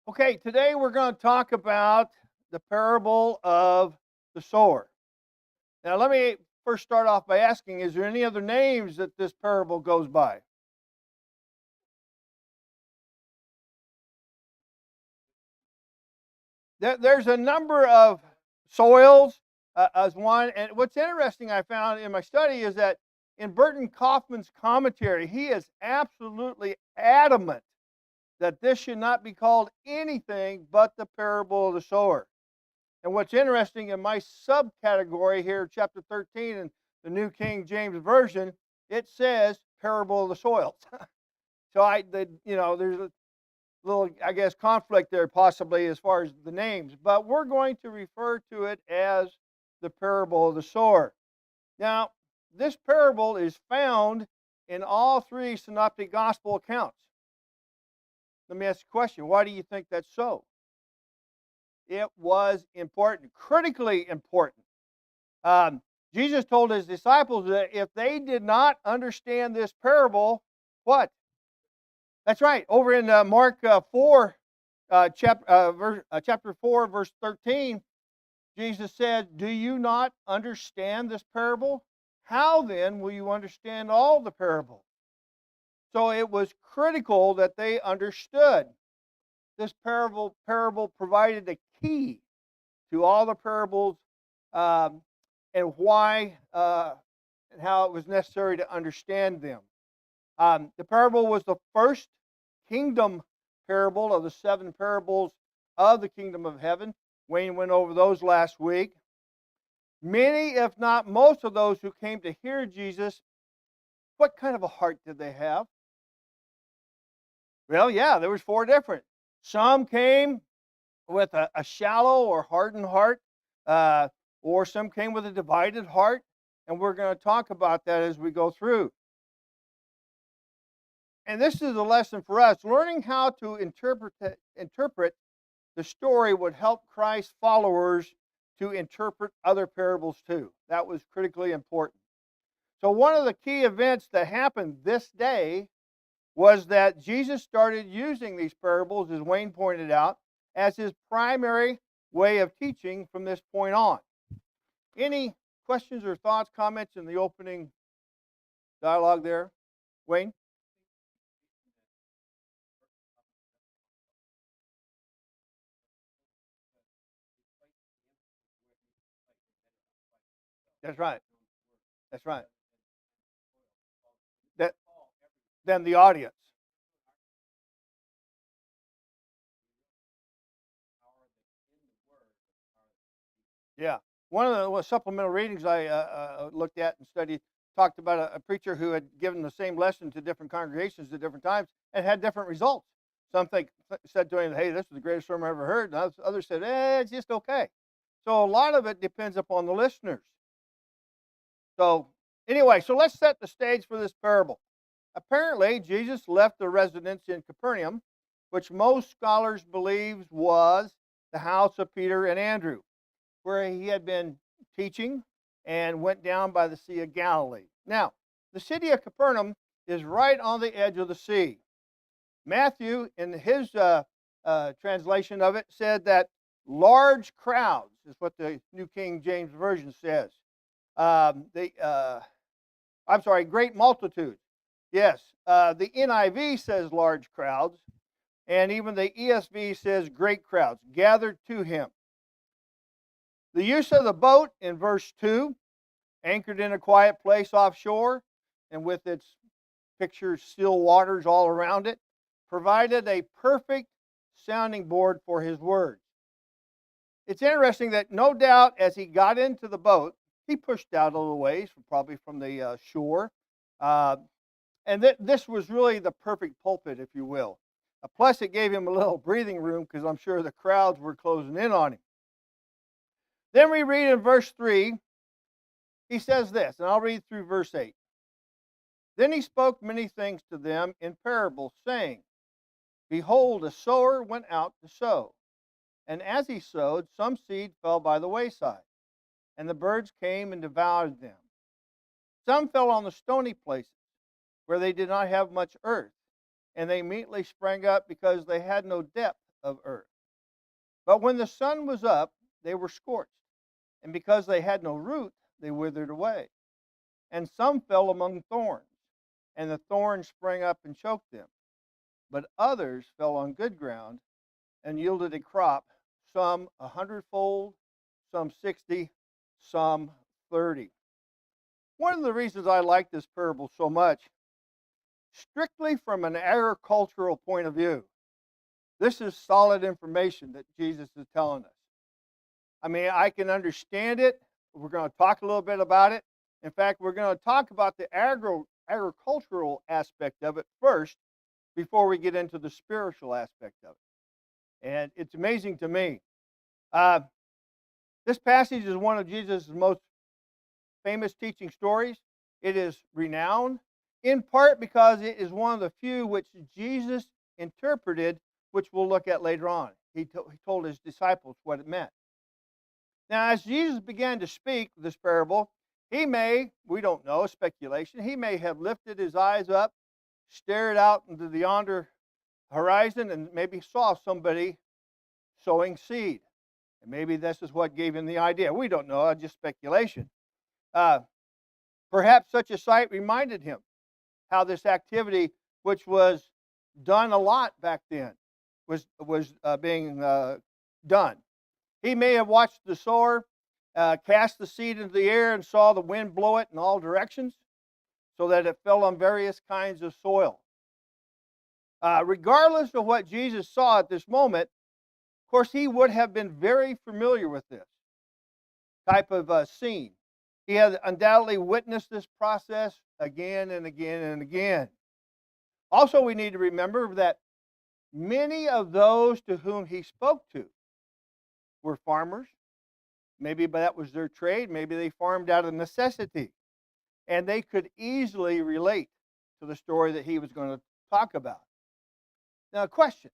Okay, today we're going to talk about the parable of the sower. Now, let me first start off by asking, is there any other names that this parable goes by? There's a number of soils as one, and what's interesting I found in my study is that in Burton Kaufman's commentary, he is absolutely adamant that this should not be called anything but the parable of the sower. And what's interesting in my subcategory here, chapter 13 in the New King James Version, it says parable of the soils. There's a little, I guess, conflict there possibly as far as the names, but we're going to refer to it as the parable of the sower. Now, this parable is found in all three synoptic gospel accounts. Let me ask you a question. Why do you think that's so? It was important, critically important. Jesus told his disciples that if they did not understand this parable, what? That's right. Over in Mark 4, chapter 4, verse 13, Jesus said, "Do you not understand this parable? How then will you understand all the parable?" So it was critical that they understood. This parable provided a key to all the parables, um, and why and how it was necessary to understand them. The parable was the first kingdom parable of the seven parables of the kingdom of heaven. Wayne went over those last week. Many, if not most, of those who came to hear Jesus, what kind of a heart did they have? Well, yeah, there was four different. Some came with a shallow or hardened heart, uh, or some came with a divided heart, and we're going to talk about that as we go through. And this is a lesson for us. Learning how to interpret the story would help Christ's followers to interpret other parables too. That was critically important. So one of the key events that happened this day was that Jesus started using these parables, as Wayne pointed out, as his primary way of teaching from this point on. Any questions or thoughts, comments in the opening dialogue there? Wayne? That's right. That's right. That Then the audience. Yeah. One of the supplemental readings I looked at and studied talked about a preacher who had given the same lesson to different congregations at different times and had different results. Some said to him, "Hey, this is the greatest sermon I ever heard." And others said, it's just okay. So a lot of it depends upon the listeners. So anyway, so let's set the stage for this parable. Apparently, Jesus left the residence in Capernaum, which most scholars believe was the house of Peter and Andrew, where he had been teaching, and went down by the Sea of Galilee. Now, the city of Capernaum is right on the edge of the sea. Matthew, in his translation of it, said that large crowds is what the New King James Version says. I'm sorry, great multitudes. Yes, the NIV says large crowds, and even the ESV says great crowds gathered to him. The use of the boat in verse 2, anchored in a quiet place offshore and with its pictured still waters all around it, provided a perfect sounding board for his words. It's interesting that no doubt as he got into the boat, he pushed out a little ways, probably from the shore. And this was really the perfect pulpit, if you will. Plus, it gave him a little breathing room because I'm sure the crowds were closing in on him. Then we read in verse 3, he says this, and I'll read through verse 8. Then he spoke many things to them in parables, saying, Behold, a sower went out to sow. And as he sowed, some seed fell by the wayside, and the birds came and devoured them. Some fell on the stony places, where they did not have much earth, and they immediately sprang up because they had no depth of earth. But when the sun was up, they were scorched, and because they had no root, they withered away. And some fell among thorns, and the thorns sprang up and choked them. But others fell on good ground and yielded a crop, some 100-fold, some 60, some 30. One of the reasons I like this parable so much, strictly from an agricultural point of view, this is solid information that Jesus is telling us. I mean, I can understand it. We're going to talk a little bit about it. In fact, we're going to talk about the agricultural aspect of it first before we get into the spiritual aspect of it. And it's amazing to me. This passage is one of Jesus' most famous teaching stories. It is renowned in part because it is one of the few which Jesus interpreted, which we'll look at later on. He told his disciples what it meant. Now, as Jesus began to speak this parable, he may, we don't know, speculation, he may have lifted his eyes up, stared out into the yonder horizon, and maybe saw somebody sowing seed. And maybe this is what gave him the idea. We don't know, just speculation. Perhaps such a sight reminded him how this activity, which was done a lot back then, was being done. He may have watched the sower cast the seed into the air and saw the wind blow it in all directions so that it fell on various kinds of soil. Regardless of what Jesus saw at this moment, of course, he would have been very familiar with this type of scene. He had undoubtedly witnessed this process again and again and again. Also, we need to remember that many of those to whom he spoke to were farmers. Maybe that was their trade. Maybe they farmed out of necessity. And they could easily relate to the story that he was going to talk about. Now, a question.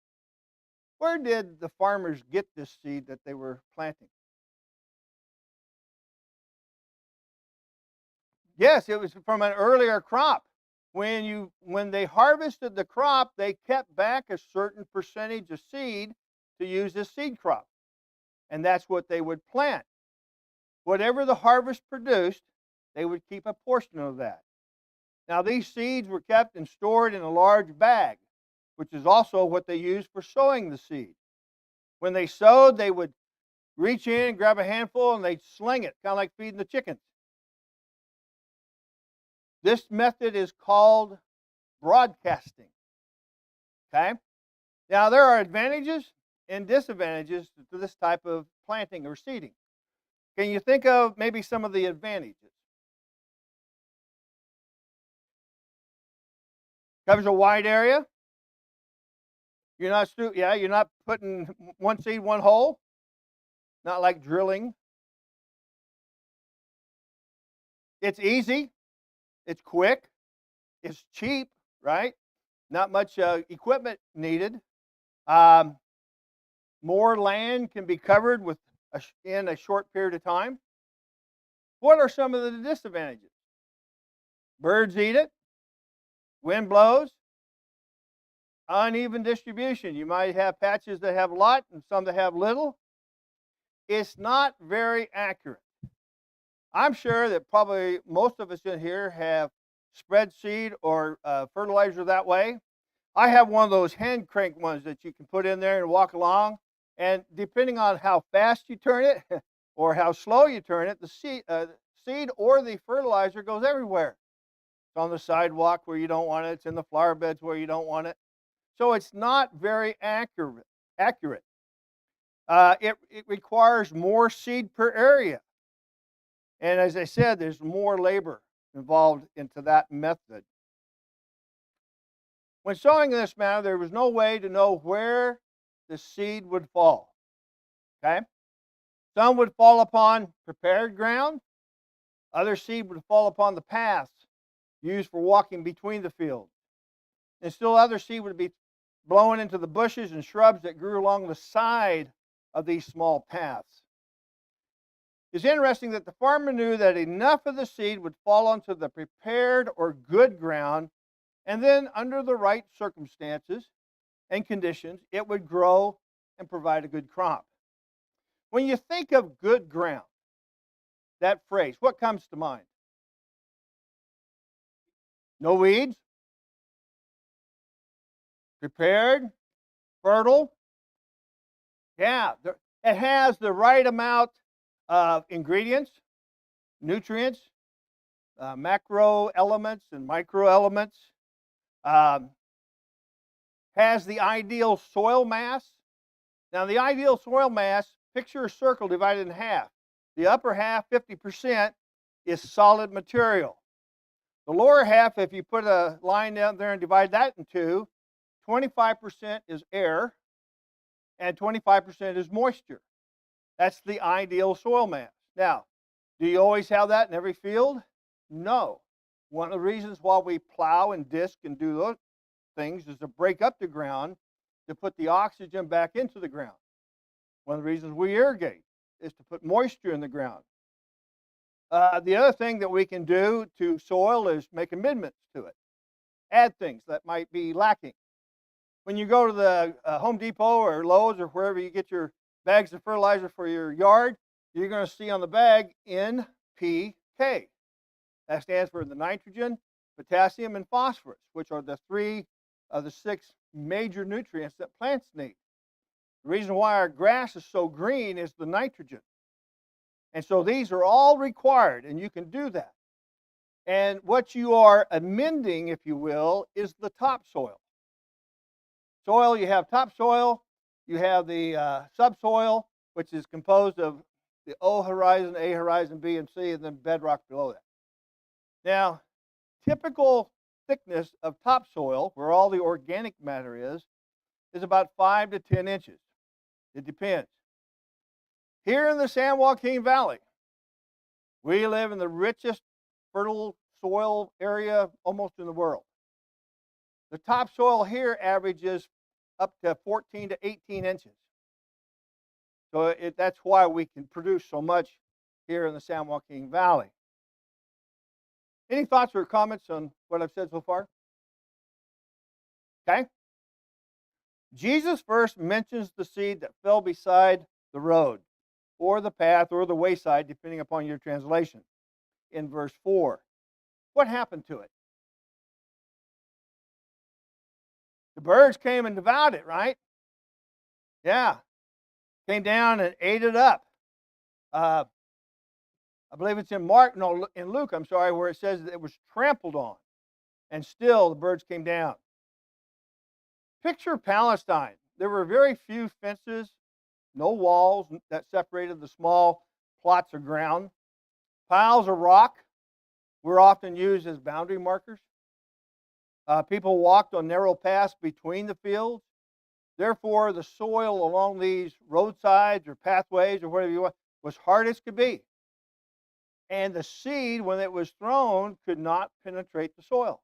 Where did the farmers get this seed that they were planting? Yes, it was from an earlier crop. When they harvested the crop, they kept back a certain percentage of seed to use as seed crop. And that's what they would plant. Whatever the harvest produced, they would keep a portion of that. Now, these seeds were kept and stored in a large bag, which is also what they used for sowing the seed. When they sowed, they would reach in and grab a handful and they'd sling it, kind of like feeding the chickens. This method is called broadcasting. Okay? Now, there are advantages and disadvantages to this type of planting or seeding. Can you think of maybe some of the advantages? Covers a wide area. You're not putting one seed, one hole. Not like drilling. It's easy. It's quick. It's cheap, right? Not much equipment needed. More land can be covered in a short period of time. What are some of the disadvantages? Birds eat it. Wind blows. Uneven distribution. You might have patches that have a lot and some that have little. It's not very accurate. I'm sure that probably most of us in here have spread seed or fertilizer that way. I have one of those hand crank ones that you can put in there and walk along. And depending on how fast you turn it or how slow you turn it, the seed or the fertilizer goes everywhere. It's on the sidewalk where you don't want it. It's in the flower beds where you don't want it. So it's not very accurate. It requires more seed per area. And as I said, there's more labor involved into that method. When sowing in this manner, there was no way to know where the seed would fall. Okay? Some would fall upon prepared ground. Other seed would fall upon the paths used for walking between the fields. And still other seed would be blown into the bushes and shrubs that grew along the side of these small paths. It's interesting that the farmer knew that enough of the seed would fall onto the prepared or good ground, and then under the right circumstances and conditions, it would grow and provide a good crop. When you think of good ground, that phrase, what comes to mind? No weeds, prepared, fertile. Yeah, it has the right amount of ingredients, nutrients, macro elements and micro elements. Um, has the ideal soil mass. Now, the ideal soil mass, picture a circle divided in half. The upper half, 50%, is solid material. The lower half, if you put a line down there and divide that in two, 25% is air and 25% is moisture. That's the ideal soil mass. Now, do you always have that in every field? No. One of the reasons why we plow and disc and do those things is to break up the ground to put the oxygen back into the ground. One of the reasons we irrigate is to put moisture in the ground. The other thing that we can do to soil is make amendments to it, add things that might be lacking. When you go to the Home Depot or Lowe's or wherever you get your bags of fertilizer for your yard, you're going to see on the bag NPK. That stands for the nitrogen, potassium, and phosphorus, which are the 3 of the 6 major nutrients that plants need. The reason why our grass is so green is the nitrogen. And so these are all required, and you can do that. And what you are amending, if you will, is the topsoil. Soil, you have topsoil, you have the subsoil, which is composed of the O horizon, A horizon, B, and C, and then bedrock below that. Now, typical thickness of topsoil, where all the organic matter is about 5 to 10 inches. It depends. Here in the San Joaquin Valley, we live in the richest fertile soil area almost in the world. The topsoil here averages up to 14 to 18 inches. So that's why we can produce so much here in the San Joaquin Valley. Any thoughts or comments on what I've said so far? Okay. Jesus first mentions the seed that fell beside the road, or the path, or the wayside, depending upon your translation, in verse 4. What happened to it? The birds came and devoured it, right? Yeah. Came down and ate it up. I believe it's in Luke, I'm sorry, where it says that it was trampled on, and still the birds came down. Picture Palestine. There were very few fences, no walls that separated the small plots of ground. Piles of rock were often used as boundary markers. People walked on narrow paths between the fields. Therefore, the soil along these roadsides or pathways or whatever you want was hard as could be. And the seed, when it was thrown, could not penetrate the soil.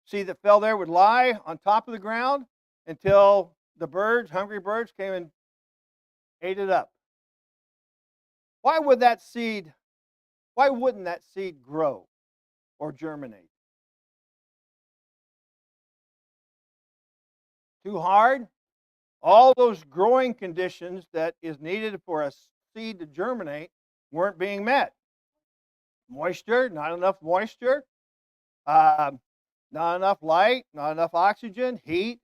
Seed that fell there would lie on top of the ground until the birds, hungry birds, came and ate it up. Why wouldn't that seed grow or germinate? Too hard? All those growing conditions that is needed for a seed to germinate weren't being met. Moisture, not enough moisture, not enough light, not enough oxygen, heat.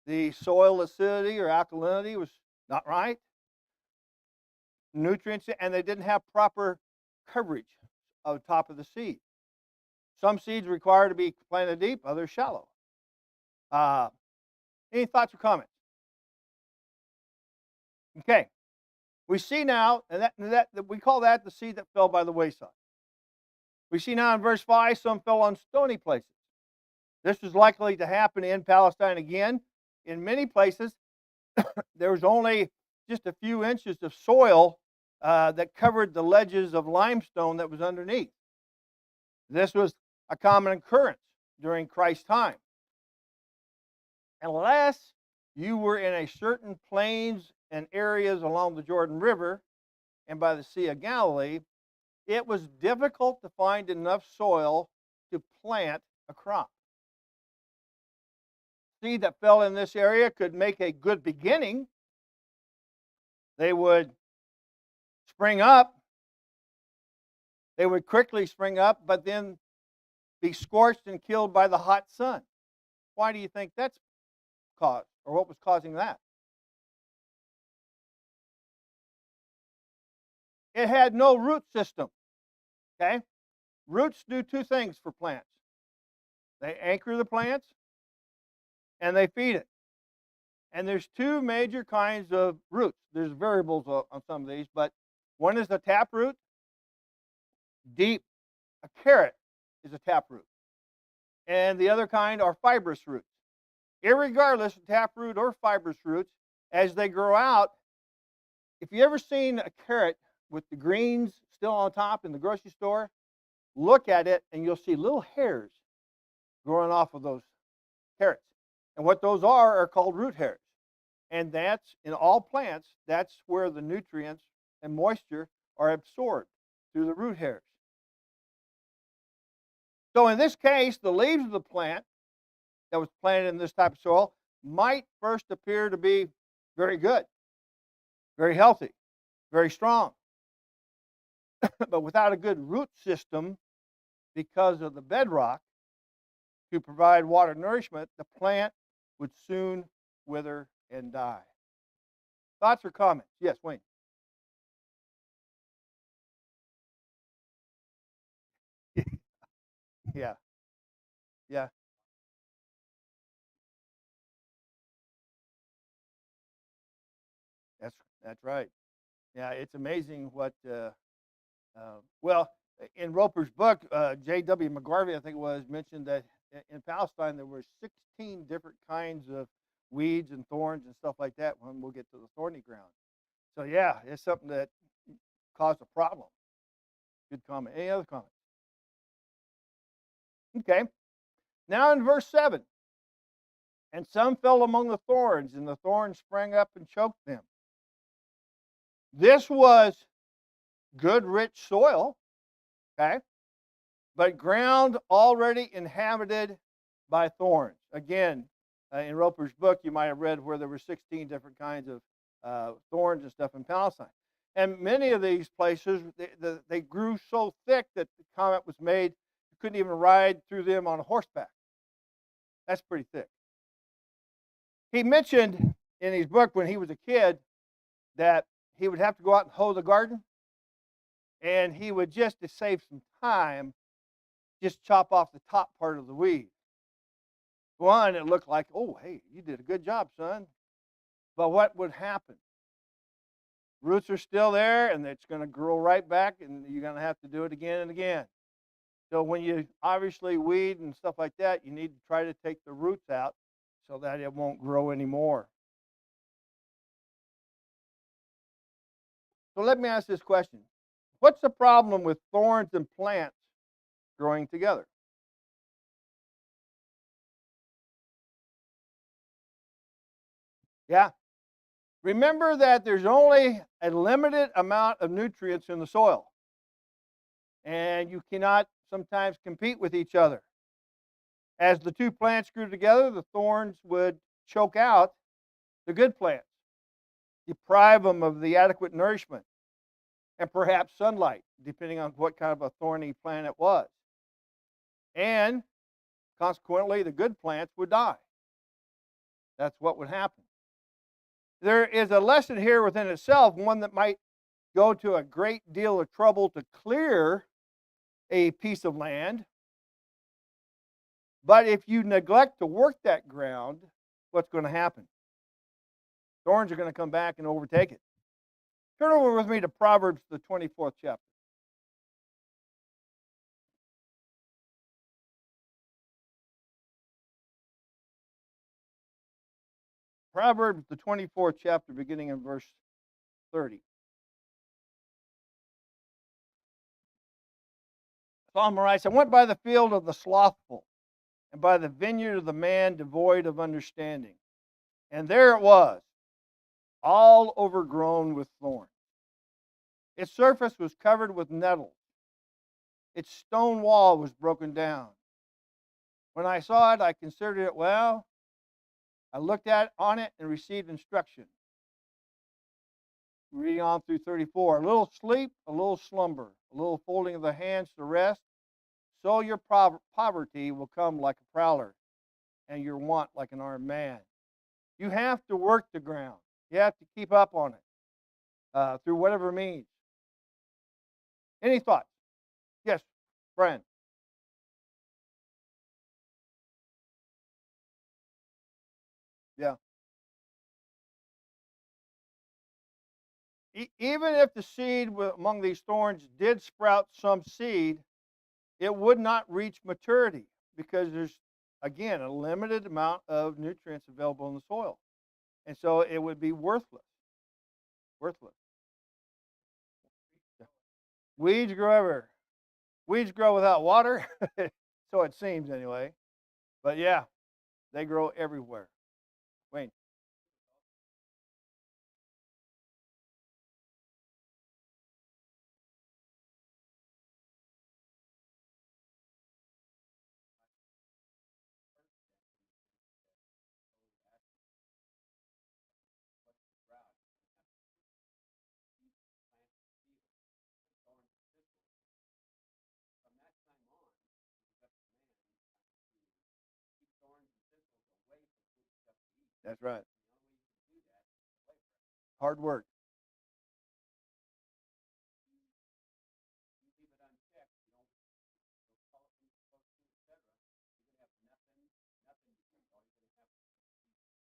The soil acidity or alkalinity was not right. Nutrients, and they didn't have proper coverage of the top of the seed. Some seeds require to be planted deep, others shallow. Any thoughts or comments? Okay. We see now, and that we call that the seed that fell by the wayside. We see now in verse 5, some fell on stony places. This is likely to happen in Palestine again. In many places, there was only just a few inches of soil that covered the ledges of limestone that was underneath. This was a common occurrence during Christ's time. Unless you were in a certain plains and areas along the Jordan River and by the Sea of Galilee, it was difficult to find enough soil to plant a crop. seed that fell in this area could make a good beginning. They would spring up. They would quickly spring up, but then be scorched and killed by the hot sun. Why do you think that's caused, or what was causing that? It had no root system. Okay? Roots do two things for plants. They anchor the plants and they feed it. And there's two major kinds of roots. There's variables on some of these, but one is the tap root. Deep, a carrot is a tap root. And the other kind are fibrous roots. Irregardless of tap root or fibrous roots, as they grow out, if you ever seen a carrot with the greens still on top in the grocery store, look at it and you'll see little hairs growing off of those carrots. And what those are called root hairs. And that's, in all plants, that's where the nutrients and moisture are absorbed through the root hairs. So in this case, the leaves of the plant that was planted in this type of soil might first appear to be very good, very healthy, very strong. But without a good root system, because of the bedrock, to provide water nourishment, the plant would soon wither and die. Thoughts or comments? Yes, Wayne. Yeah, yeah, that's right. Yeah, it's amazing what. Well, in Roper's book, J.W. McGarvey, I think it was, mentioned that in Palestine there were 16 different kinds of weeds and thorns and stuff like that when we'll get to the thorny ground. So yeah, it's something that caused a problem. Good comment. Any other comments? Okay. Now in verse 7, and some fell among the thorns, and the thorns sprang up and choked them. This was good, rich soil, okay, but ground already inhabited by thorns. Again, in Roper's book, you might have read where there were 16 different kinds of thorns and stuff in Palestine. And many of these places, they grew so thick that the comment was made, you couldn't even ride through them on a horseback. That's pretty thick. He mentioned in his book when he was a kid that he would have to go out and hoe the garden, and he would, just to save some time, just chop off the top part of the weed. One, it looked like, oh, hey, you did a good job, son. But what would happen? Roots are still there, and it's going to grow right back, and you're going to have to do it again and again. So when you obviously weed and stuff like that, you need to try to take the roots out so that it won't grow anymore. So let me ask this question. What's the problem with thorns and plants growing together? Yeah. Remember that there's only a limited amount of nutrients in the soil, and you cannot sometimes compete with each other. As the two plants grew together, the thorns would choke out the good plants, deprive them of the adequate nourishment, and perhaps sunlight, depending on what kind of a thorny plant it was. And consequently, the good plants would die. That's what would happen. There is a lesson here within itself, one that might go to a great deal of trouble to clear a piece of land. But if you neglect to work that ground, what's going to happen? Thorns are going to come back and overtake it. Turn over with me to Proverbs, the 24th chapter. Proverbs, the 24th chapter, beginning in verse 30. Solomon writes, I went by the field of the slothful, and by the vineyard of the man devoid of understanding. And there it was, all overgrown with thorns. Its surface was covered with nettles. Its stone wall was broken down. When I saw it, I considered it, well, I looked at on it and received instruction. Reading on through 34. A little sleep, a little slumber, a little folding of the hands to rest. So your poverty will come like a prowler, and your want like an armed man. You have to work the ground. You have to keep up on it through whatever means. Any thoughts? Yes, friend. Yeah. Even if the seed among these thorns did sprout some seed, it would not reach maturity because there's, again, a limited amount of nutrients available in the soil. And so it would be worthless. Worthless. Yeah. Weeds grow everywhere. Weeds grow without water, so it seems anyway. But yeah, they grow everywhere. Wayne. That's right. Hard work.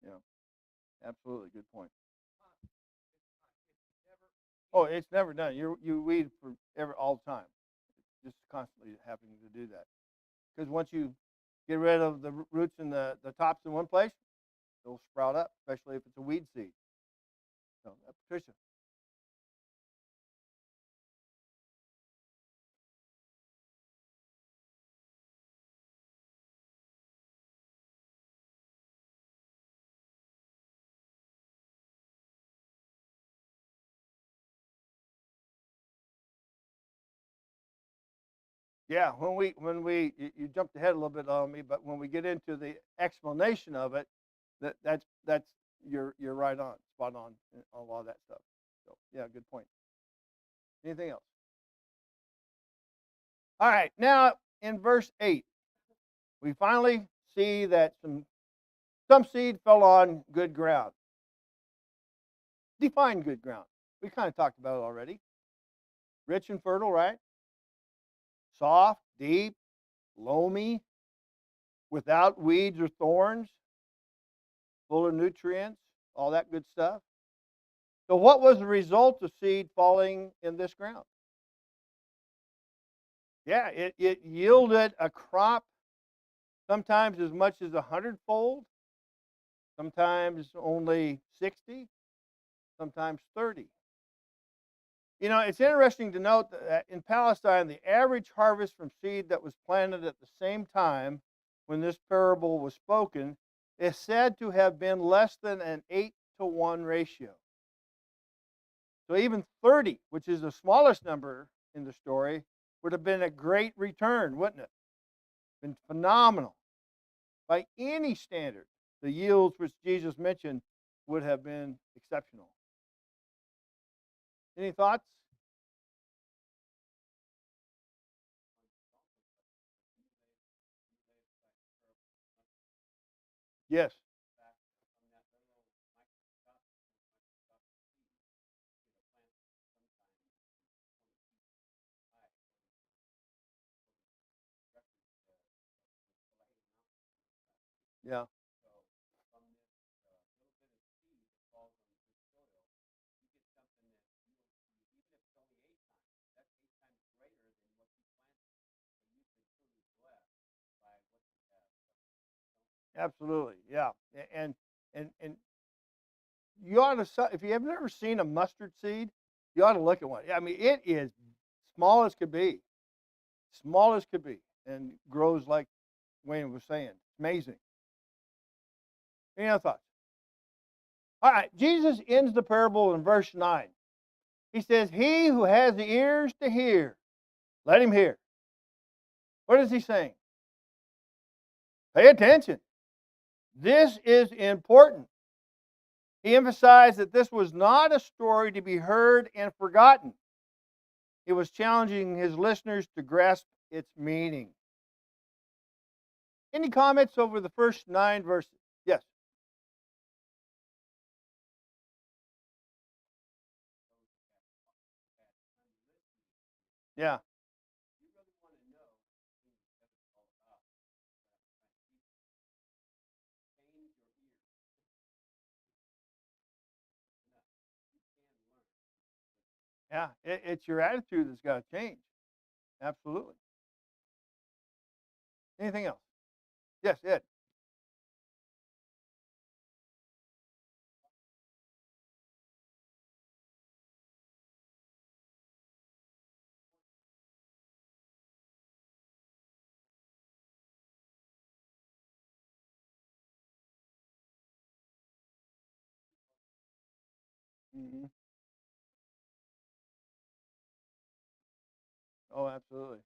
Yeah, absolutely. Good point. Oh, it's never done. You weed for all the time. Just constantly having to do that. Because once you get rid of the roots and the tops in one place, they'll sprout up, especially if it's a weed seed. So, Patricia. Yeah, when we you jumped ahead a little bit on me, but when we get into the explanation of it, that's you're right on, spot on a lot of that stuff. So yeah, good point. Anything else? All right, now in verse 8, we finally see that some seed fell on good ground. Define good ground. We kind of talked about it already. Rich and fertile, right? Soft, deep, loamy, without weeds or thorns, full of nutrients, all that good stuff. So, what was the result of seed falling in this ground? Yeah, it yielded a crop sometimes as much as 100-fold, sometimes only 60, sometimes 30. You know, it's interesting to note that in Palestine, the average harvest from seed that was planted at the same time when this parable was spoken is said to have been less than an 8-to-1 ratio. So even 30, which is the smallest number in the story, would have been a great return, wouldn't it? Been phenomenal. By any standard, the yields which Jesus mentioned would have been exceptional. Any thoughts? Yes. Yeah. Absolutely. Yeah. And you ought to, if you have never seen a mustard seed, you ought to look at one. I mean, it is small as could be, small as could be, and grows like Wayne was saying. Amazing. Any other thoughts? All right. Jesus ends the parable in verse 9. He says, "He who has the ears to hear, let him hear." What is he saying? Pay attention. This is important. He emphasized that this was not a story to be heard and forgotten. It was challenging his listeners to grasp its meaning. Any comments over the first 9 verses? Yes. Yeah. Yeah. It's your attitude that's got to change. Absolutely. Anything else? Yes, Ed. Hmm. Oh, absolutely.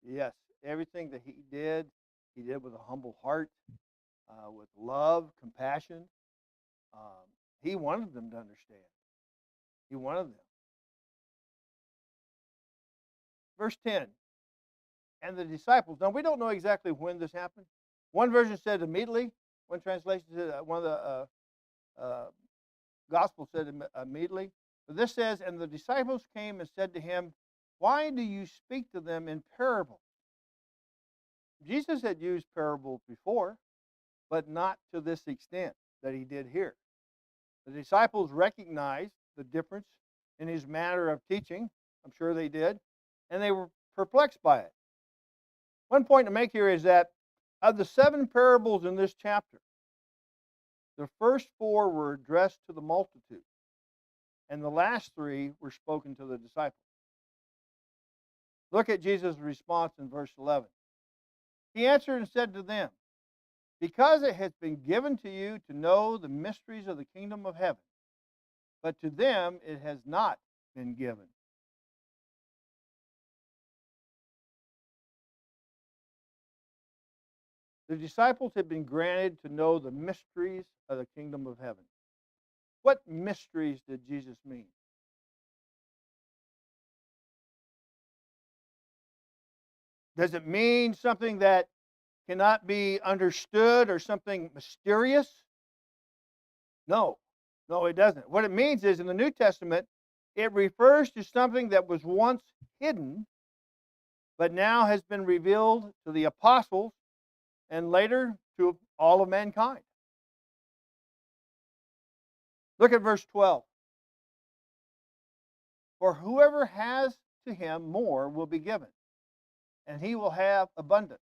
Yes. Everything that he did with a humble heart, with love, compassion. Um, he wanted them to understand. He wanted them. Verse 10, and the disciples. Now, we don't know exactly when this happened. One version said immediately. One translation said, one of the uh, Gospels said immediately. But this says, and the disciples came and said to him, why do you speak to them in parables? Jesus had used parables before, but not to this extent that he did here. The disciples recognized the difference in his manner of teaching. I'm sure they did. And they were perplexed by it. One point to make here is that of the 7 parables in this chapter, the first 4 were addressed to the multitude, and the last 3 were spoken to the disciples. Look at Jesus' response in verse 11. He answered and said to them, because it has been given to you to know the mysteries of the kingdom of heaven, but to them it has not been given. The disciples had been granted to know the mysteries of the kingdom of heaven. What mysteries did Jesus mean? Does it mean something that cannot be understood or something mysterious? No, no, it doesn't. What it means is in the New Testament, it refers to something that was once hidden, but now has been revealed to the apostles and later to all of mankind. Look at verse 12. For whoever has to him more will be given, and he will have abundance.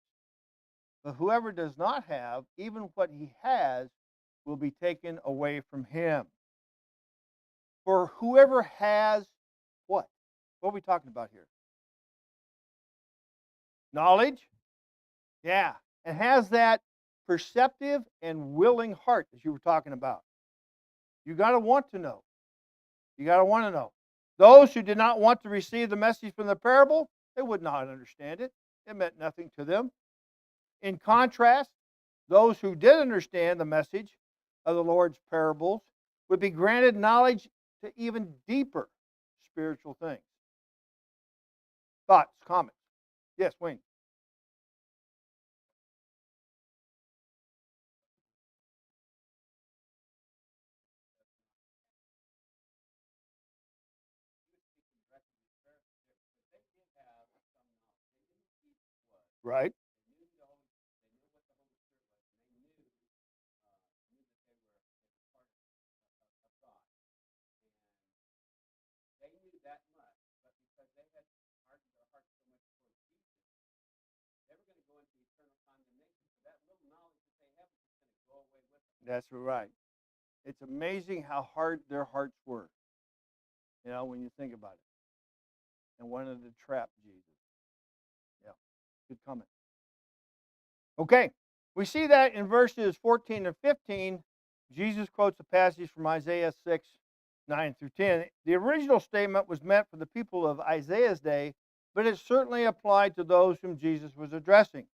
But whoever does not have, even what he has, will be taken away from him. For whoever has what? What are we talking about here? Knowledge? Yeah. And has that perceptive and willing heart that you were talking about. You got to want to know. You got to want to know. Those who did not want to receive the message from the parable, they would not understand it. It meant nothing to them. In contrast, those who did understand the message of the Lord's parables would be granted knowledge to even deeper spiritual things. Thoughts, comments? Yes, Wayne. Right. That's right. It's amazing how hard their hearts were, when you think about it, and wanted to trap Jesus. Yeah, good comment. Okay, we see that in verses 14 and 15. Jesus quotes a passage from Isaiah 6, 9 through 10. The original statement was meant for the people of Isaiah's day, but it certainly applied to those whom Jesus was addressing.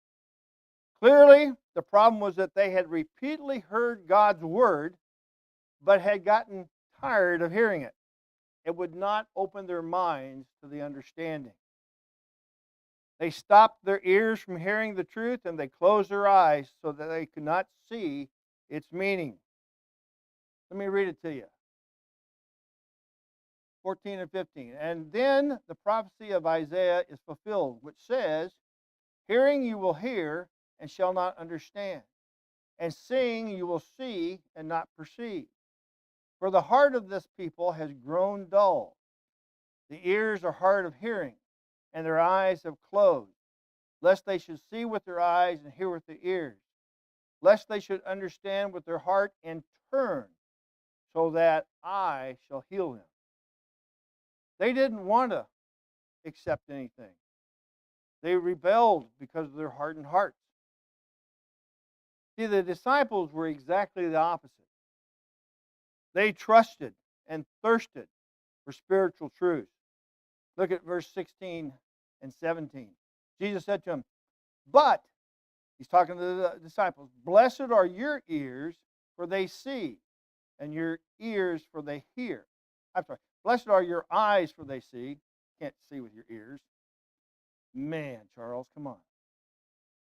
Clearly, the problem was that they had repeatedly heard God's word, but had gotten tired of hearing it. It would not open their minds to the understanding. They stopped their ears from hearing the truth, and they closed their eyes so that they could not see its meaning. Let me read it to you. 14 and 15. And then the prophecy of Isaiah is fulfilled, which says, hearing you will hear and shall not understand, and seeing you will see and not perceive. For the heart of this people has grown dull. The ears are hard of hearing, and their eyes have closed, lest they should see with their eyes and hear with their ears, lest they should understand with their heart and turn, so that I shall heal them. They didn't want to accept anything. They rebelled because of their hardened hearts. See, the disciples were exactly the opposite. They trusted and thirsted for spiritual truth. Look at verse 16 and 17. Jesus said to them, but, he's talking to the disciples, blessed are your ears, for they see, and your ears, for they hear. I'm sorry, blessed are your eyes, for they see. Can't see with your ears. Man, Charles, come on.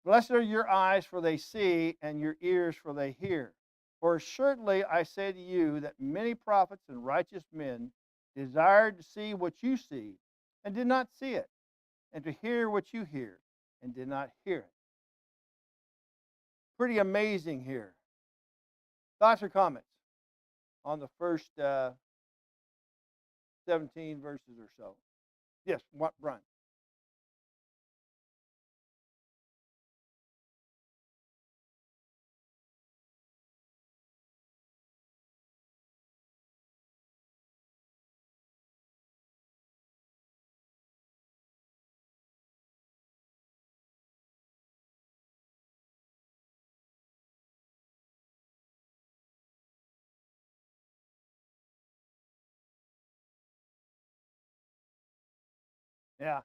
Blessed are your eyes, for they see, and your ears, for they hear. For certainly I say to you that many prophets and righteous men desired to see what you see, and did not see it, and to hear what you hear, and did not hear it. Pretty amazing here. Thoughts or comments on the first 17 verses or so? Yes, what, Brian? Yeah.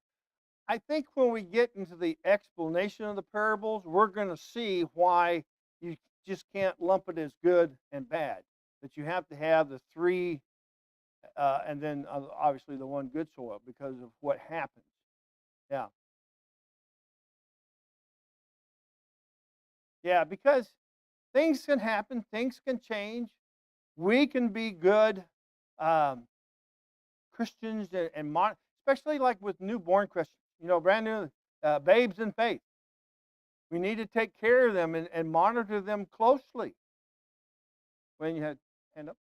I think when we get into the explanation of the parables, we're going to see why you just can't lump it as good and bad. That you have to have the three, and then obviously the one good soil because of what happens. Yeah, yeah, because things can happen, things can change. We can be good um, Christians especially like with newborn Christians. Brand new babes in faith. We need to take care of them and monitor them closely. When you had hand up.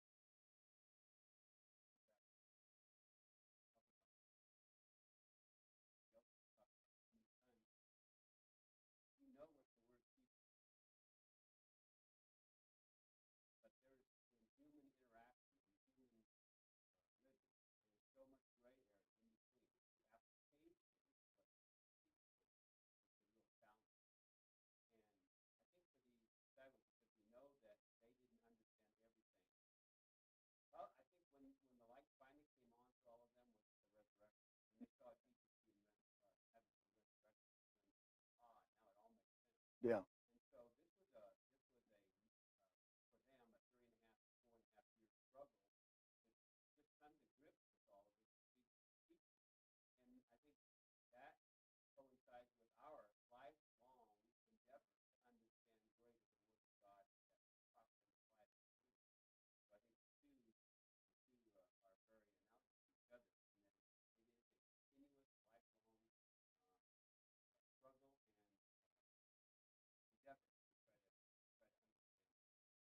Yeah.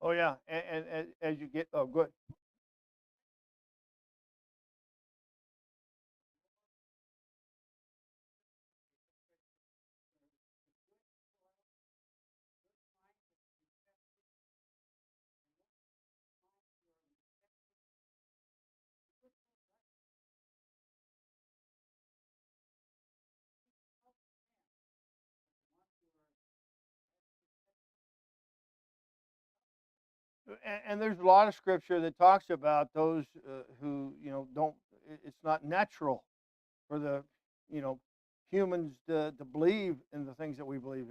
Oh yeah, and as you get good. And there's a lot of scripture that talks about those who don't. It's not natural for the you know humans to believe in the things that we believe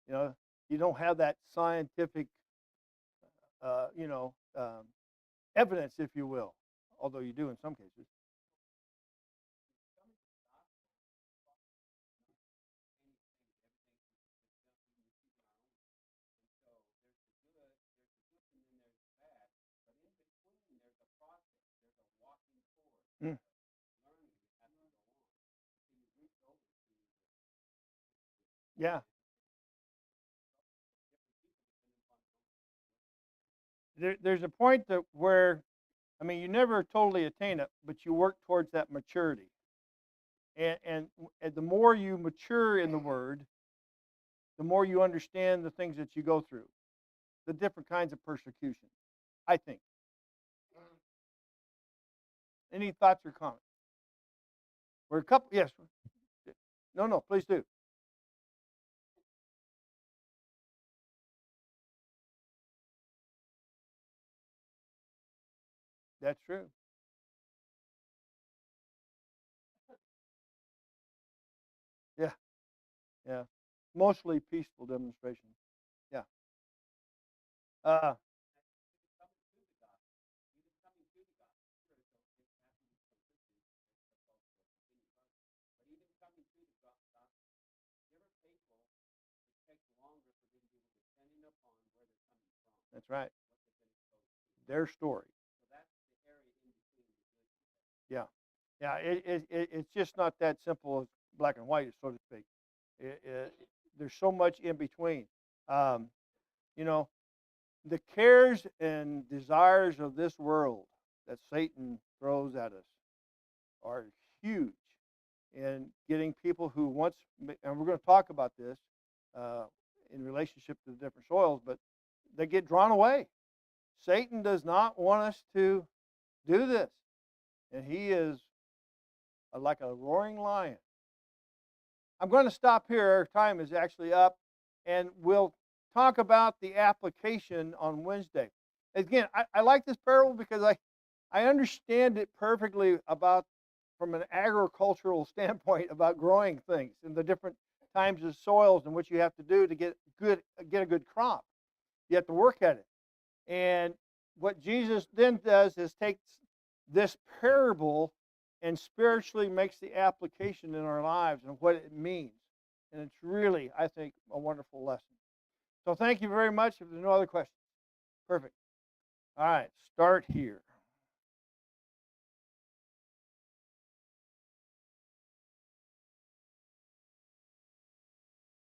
in. You don't have that scientific uh, you know um, evidence, if you will, although you do in some cases. Mm. Yeah, there's a point that where I mean you never totally attain it, but you work towards that maturity. And the more you mature in the Word, the more you understand the things that you go through, the different kinds of persecution. I think. Any thoughts or comments? We're a couple. Yes. No, no. Please do. That's true. Yeah. Yeah. Mostly peaceful demonstrations. Yeah. Uh, that's right. Their story. Yeah. Yeah. It's just not that simple as black and white, so to speak. There's so much in between. Um, you know, the cares and desires of this world that Satan throws at us are huge in getting people who once, and we're going to talk about this uh, in relationship to the different soils, but they get drawn away. Satan does not want us to do this, and he is like a roaring lion. I'm going to stop here. Our time is actually up, and we'll talk about the application on Wednesday. Again, I like this parable because I understand it perfectly about from an agricultural standpoint about growing things and the different times of soils and what you have to do to get a good crop. You have to work at it. And what Jesus then does is takes this parable and spiritually makes the application in our lives and what it means. And it's really, I think, a wonderful lesson. So thank you very much. If there's no other questions, perfect. All right, start here.